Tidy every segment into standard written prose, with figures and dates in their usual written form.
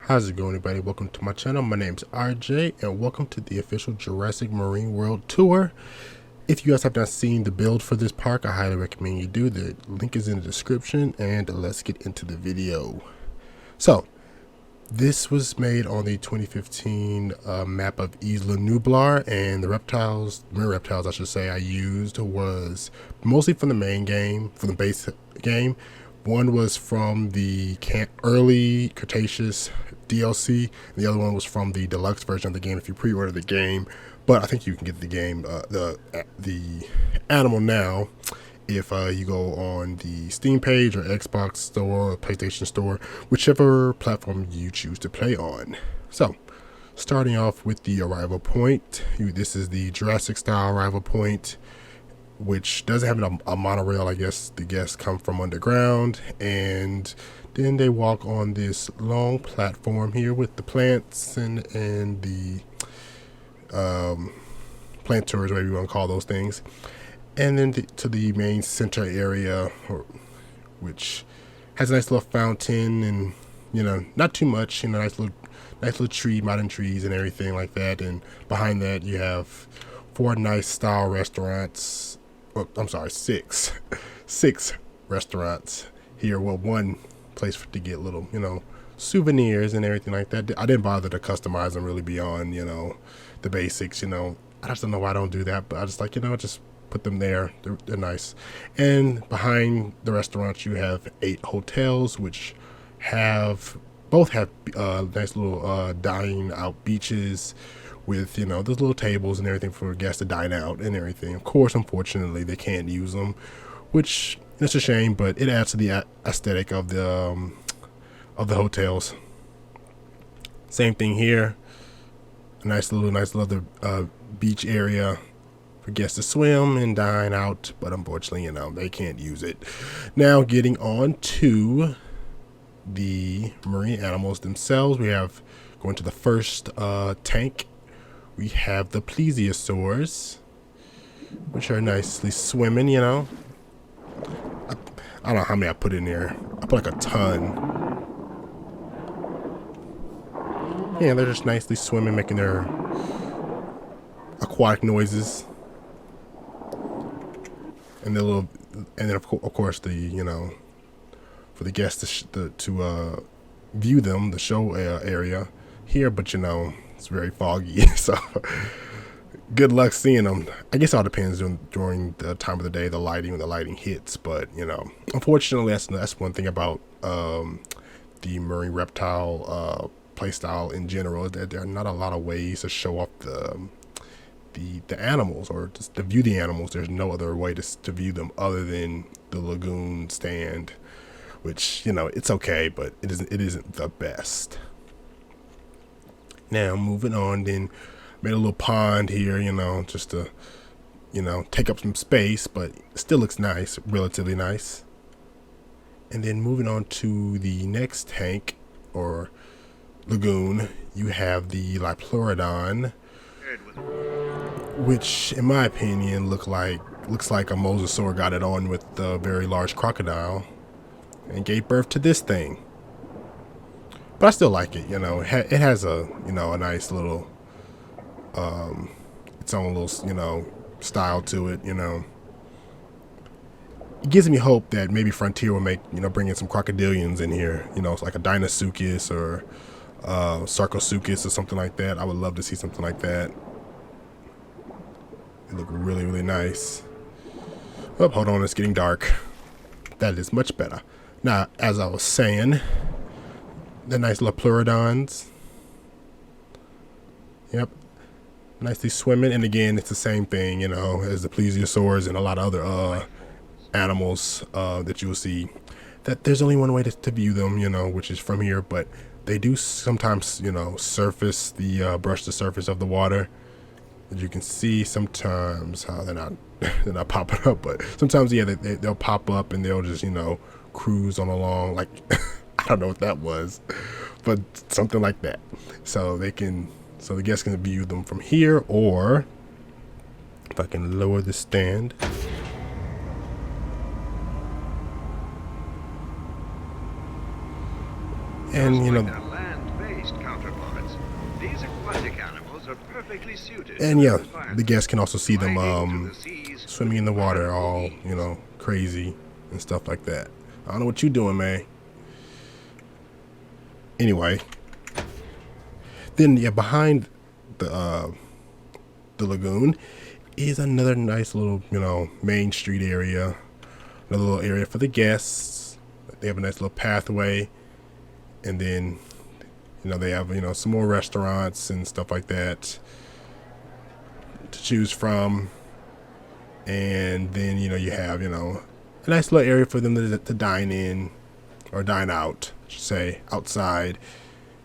How's it going, everybody? Welcome to my channel. My name's RJ, and welcome to the official Jurassic Marine World Tour. If you guys have not seen the build for this park, I highly recommend you do. The link is in the description, and let's get into the video. So, this was made on the 2015 map of Isla Nublar, and the marine reptiles I should say, I used was mostly from the main game, from the base game. One was from the early Cretaceous DLC, and the other one was from the deluxe version of the game if you pre-order the game. But I think you can get the game, the animal now, if you go on the Steam page or Xbox store or PlayStation store, whichever platform you choose to play on. So, starting off with the arrival point, this is the Jurassic style arrival point, which doesn't have a monorail. I guess the guests come from underground, and then they walk on this long platform here with the plants and the planters, whatever you want to call those things, and then to the main center area, which has a nice little fountain, and not too much, nice little tree, modern trees and everything like that. And behind that you have four nice style restaurants. I'm sorry, six restaurants here. Well, one place to get little, souvenirs and everything like that. I didn't bother to customize them really beyond, the basics. I just don't know why I don't do that, but I just just put them there. They're nice. And behind the restaurants, you have 8 hotels, which both have nice little dining out beaches with those little tables and everything for guests to dine out and everything. Of course, unfortunately, they can't use them, which it's a shame, but it adds to the aesthetic of the hotels. Same thing here, a nice little beach area for guests to swim and dine out, but unfortunately, they can't use it. Now, getting on to the marine animals themselves, we have going to the first tank. We have the plesiosaurs, which are nicely swimming, I don't know how many I put in there. I put like a ton. Yeah, they're just nicely swimming, making their aquatic noises. And then of course the, for the guests to view them, the show area here, but it's very foggy, so good luck seeing them. I guess it all depends during the time of the day, the lighting, when the lighting hits. But unfortunately, that's one thing about the marine reptile playstyle in general, is that there are not a lot of ways to show off the animals, or just to view the animals. There's no other way to view them other than the lagoon stand, which it's okay, but it isn't the best. Now, moving on, then made a little pond here, just to, take up some space, but still looks nice, relatively nice. And then moving on to the next tank, or lagoon, you have the Liopleurodon, which, in my opinion, looks like a mosasaur got it on with a very large crocodile and gave birth to this thing. But I still like it, it has a, a nice little, its own little, style to it, It gives me hope that maybe Frontier will bring in some crocodilians in here, it's like a Deinosuchus or Sarcosuchus or something like that. I would love to see something like that. It look really, really nice. Oh, hold on, it's getting dark. That is much better. Now, as I was saying, the nice Liopleurodons. Yep. Nicely swimming. And again, it's the same thing, as the plesiosaurs and a lot of other animals that you will see. That there's only one way to view them, which is from here. But they do sometimes, surface brush the surface of the water. As you can see, sometimes they're not popping up, but sometimes, yeah, they'll pop up and they'll just, cruise on along, like I don't know what that was, but something like that. So the guests can view them from here, or if I can lower the stand. And These aquatic animals are perfectly suited to And their yeah, the environment, guests can also see them gliding to the sea's swimming in the water incredible all, ease. crazy and stuff like that. I don't know what you doing, man. Anyway, then yeah, behind the uh, the lagoon is another nice little, main street area, another little area for the guests. They have a nice little pathway, and then they have some more restaurants and stuff like that to choose from, and then you have a nice little area for them to dine in or dine out, I should say, outside,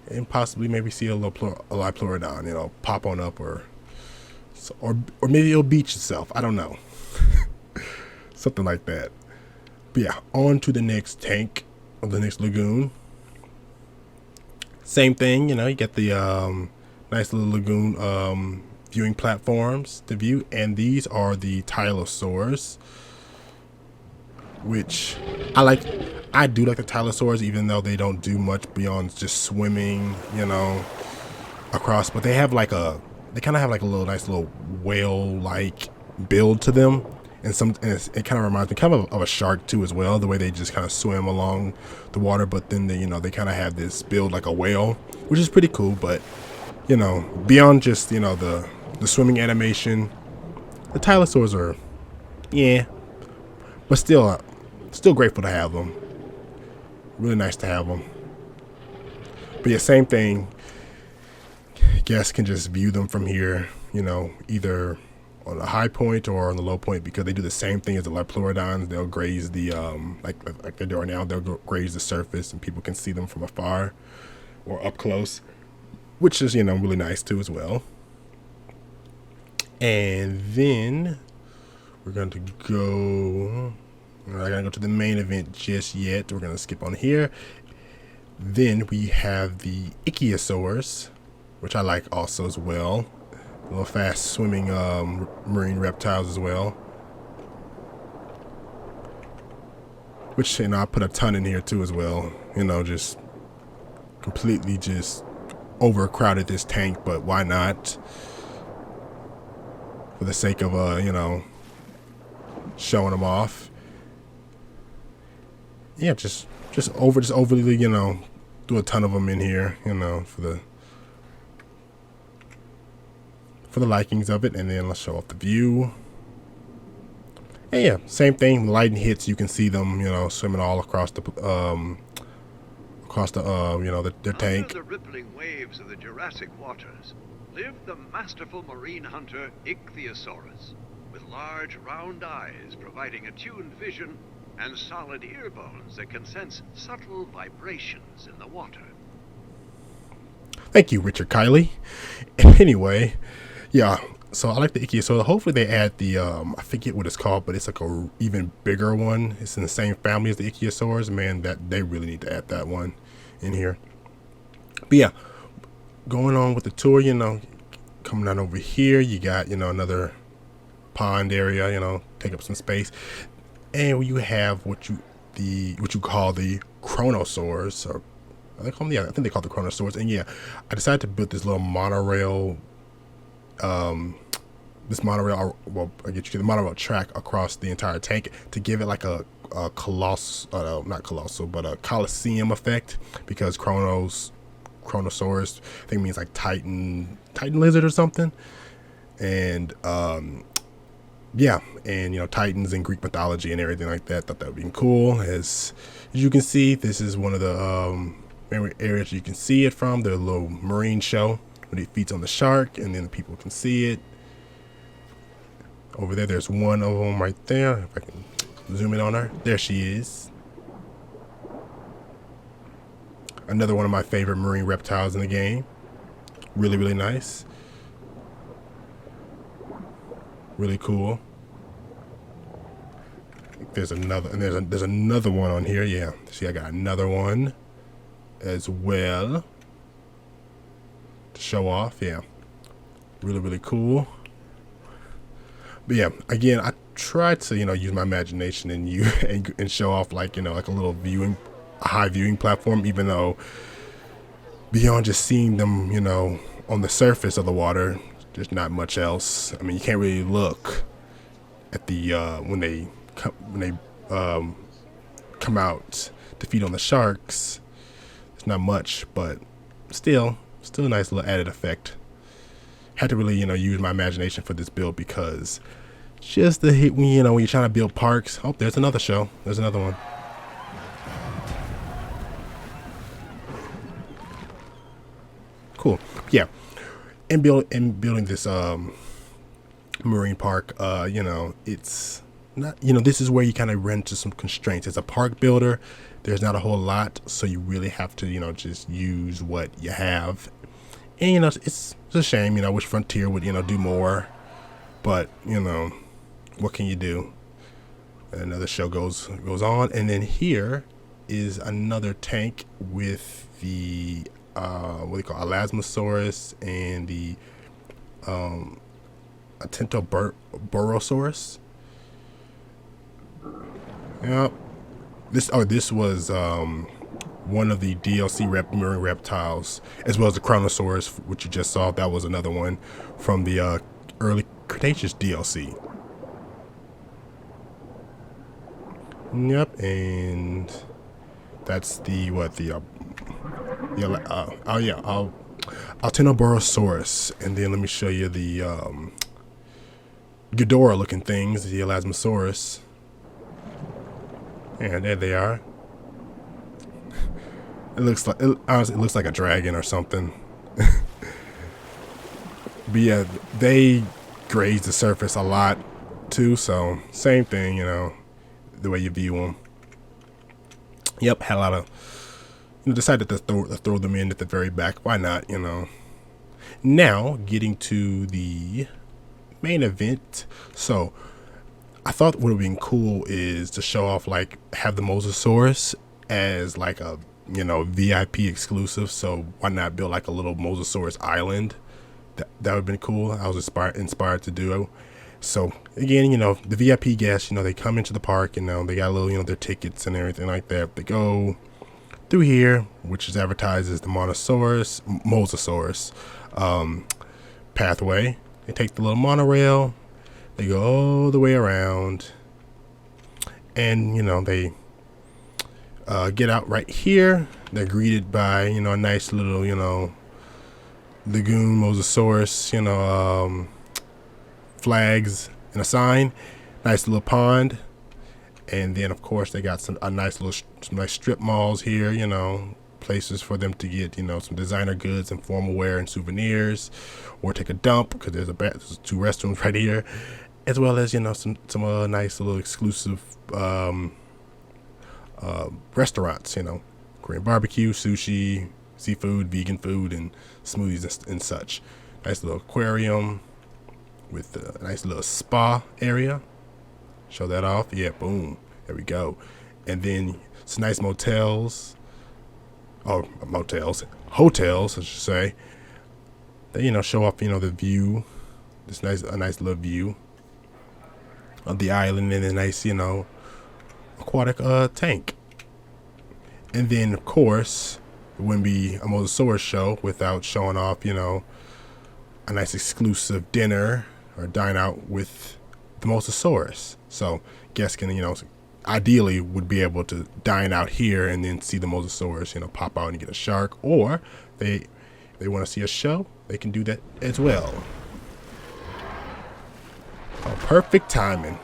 and possibly maybe see a Liplorodon, pop on up, or maybe it'll beach itself. I don't know, something like that. But yeah, on to the next tank of the next lagoon. Same thing, you get the nice little lagoon viewing platforms to view, and these are the Tylosaurs, which I like. I do like the Tylosaurs, even though they don't do much beyond just swimming, across. But they kind of have like a nice little whale-like build to them, and it kind of reminds me kind of a shark too as well. The way they just kind of swim along the water, but then they kind of have this build like a whale, which is pretty cool. But beyond just the swimming animation, the Tylosaurs are, yeah, but still grateful to have them. Really nice to have them. But yeah, same thing. Guests can just view them from here, either on the high point or on the low point, because they do the same thing as the Liplorodons. They'll graze the like they're doing now. They'll graze the surface, and people can see them from afar or up close, which is really nice too as well. And then we're going to go. I'm not gonna go to the main event just yet. We're gonna skip on here. Then we have the Ichthyosaurs, which I like also as well. Little fast swimming marine reptiles as well. Which I put a ton in here too as well. Just completely just overcrowded this tank, but why not? For the sake of showing them off. Yeah, just overly, do a ton of them in here, for the likings of it. And then let's show off the view. And yeah, same thing. Lighting hits, you can see them, swimming all across their tank. Under the rippling waves of the Jurassic waters lived the masterful marine hunter Ichthyosaurus, with large round eyes providing a tuned vision and solid ear bones that can sense subtle vibrations in the water. Thank you, Richard Kiley. Anyway, yeah, so I like the Ichthyosaurus. Hopefully they add the, I forget what it's called, but it's like a even bigger one. It's in the same family as the Ichthyosaurs. Man, that they really need to add that one in here. But yeah, going on with the tour, coming on over here, you got, another pond area, take up some space. And you have what you call the Chronosaurs, or they call them, yeah, I think they call the Chronosaurs. And yeah, I decided to build this little monorail, well, I get you to the monorail track across the entire tank to give it like a not colossal, but a Colosseum effect, because Chronosaurus, I think, means like Titan lizard or something. And yeah, and Titans in Greek mythology and everything like that. Thought that would be cool. As you can see, this is one of the areas you can see it from. The little marine show when it feeds on the shark, and then people can see it over there. There's one of them right there. If I can zoom in on her, there she is. Another one of my favorite marine reptiles in the game. Really, really nice. Really cool. There's another, and there's another one on here. Yeah, see, I got another one as well to show off. Yeah, really, really cool. But yeah, again, I tried to use my imagination and and show off like like a little high viewing platform. Even though beyond just seeing them on the surface of the water, there's not much else. I mean, you can't really look at the when they come out to feed on the sharks. There's not much, but still a nice little added effect. Had to really use my imagination for this build, because just the hit when when you're trying to build parks. Oh, there's another show. There's another one. Cool. Yeah. And building this marine park, it's not, this is where you kind of run into some constraints. As a park builder, there's not a whole lot, so you really have to just use what you have. And it's a shame, I wish Frontier would do more, but what can you do? Another show goes on. And then here is another tank with the what do you call Elasmosaurus and the Atentoborosaurus. Yep. This was one of the DLC marine reptiles, as well as the Chronosaurus, which you just saw. That was another one from the early Cretaceous DLC. Yep, and that's Altenoborosaurus. And then let me show you the Ghidorah looking things, the Elasmosaurus. And there they are. Honestly, it looks like a dragon or something. But yeah, they graze the surface a lot too, so same thing, the way you view them. Yep, had a lot of, decided to throw them in at the very back. Why not, Now, getting to the main event. So, I thought what would have been cool is to show off, have the Mosasaurus as a VIP exclusive. So why not build a little Mosasaurus island? That would have been cool. I was inspired to do. So again, the VIP guests, they come into the park, they got a little, their tickets and everything like that. They go through here, which is advertised as the Mosasaurus pathway. They take the little monorail. They go all the way around, and they get out right here. They're greeted by a nice little lagoon Mosasaurus flags and a sign. Nice little pond, and then of course they got some nice strip malls here. Places for them to get some designer goods and formal wear and souvenirs, or take a dump, because there's two restrooms right here, as well as some nice little exclusive restaurants, Korean barbecue, sushi, seafood, vegan food, and smoothies and such. Nice little aquarium with a nice little spa area. Show that off. Yeah, boom. There we go. And then some nice hotels, I should say. They show off the view. A nice little view of the island, and a nice aquatic tank. And then of course it wouldn't be a Mosasaurus show without showing off a nice exclusive dinner or dine out with the Mosasaurus. So guests can ideally would be able to dine out here and then see the Mosasaurus pop out and get a shark, or they want to see a show, they can do that as well. Oh, perfect timing.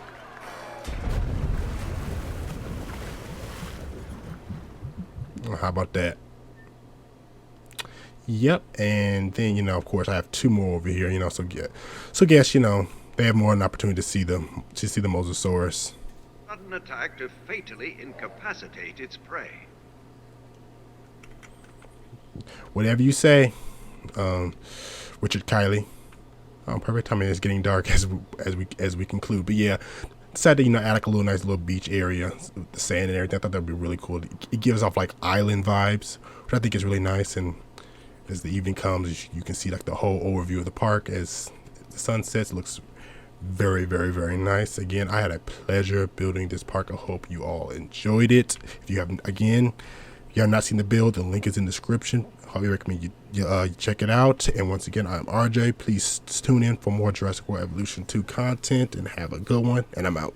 How about that? Yep. And then of course I have two more over here. So guess they have more an opportunity to see the Mosasaurus. Sudden attack to fatally incapacitate its prey. Whatever you say, Richard Kiley. Perfect timing. It's getting dark as we conclude. But yeah, decided to add a nice little beach area with the sand and everything. I thought that'd be really cool. It gives off island vibes, which I think is really nice. And as the evening comes, you can see the whole overview of the park as the sun sets. It looks very, very, very nice. Again, I had a pleasure building this park. I hope you all enjoyed it. If you have not seen the build, the link is in the description. Highly recommend you check it out. And once again, I'm RJ. Please tune in for more Jurassic World Evolution 2 content and have a good one. And I'm out.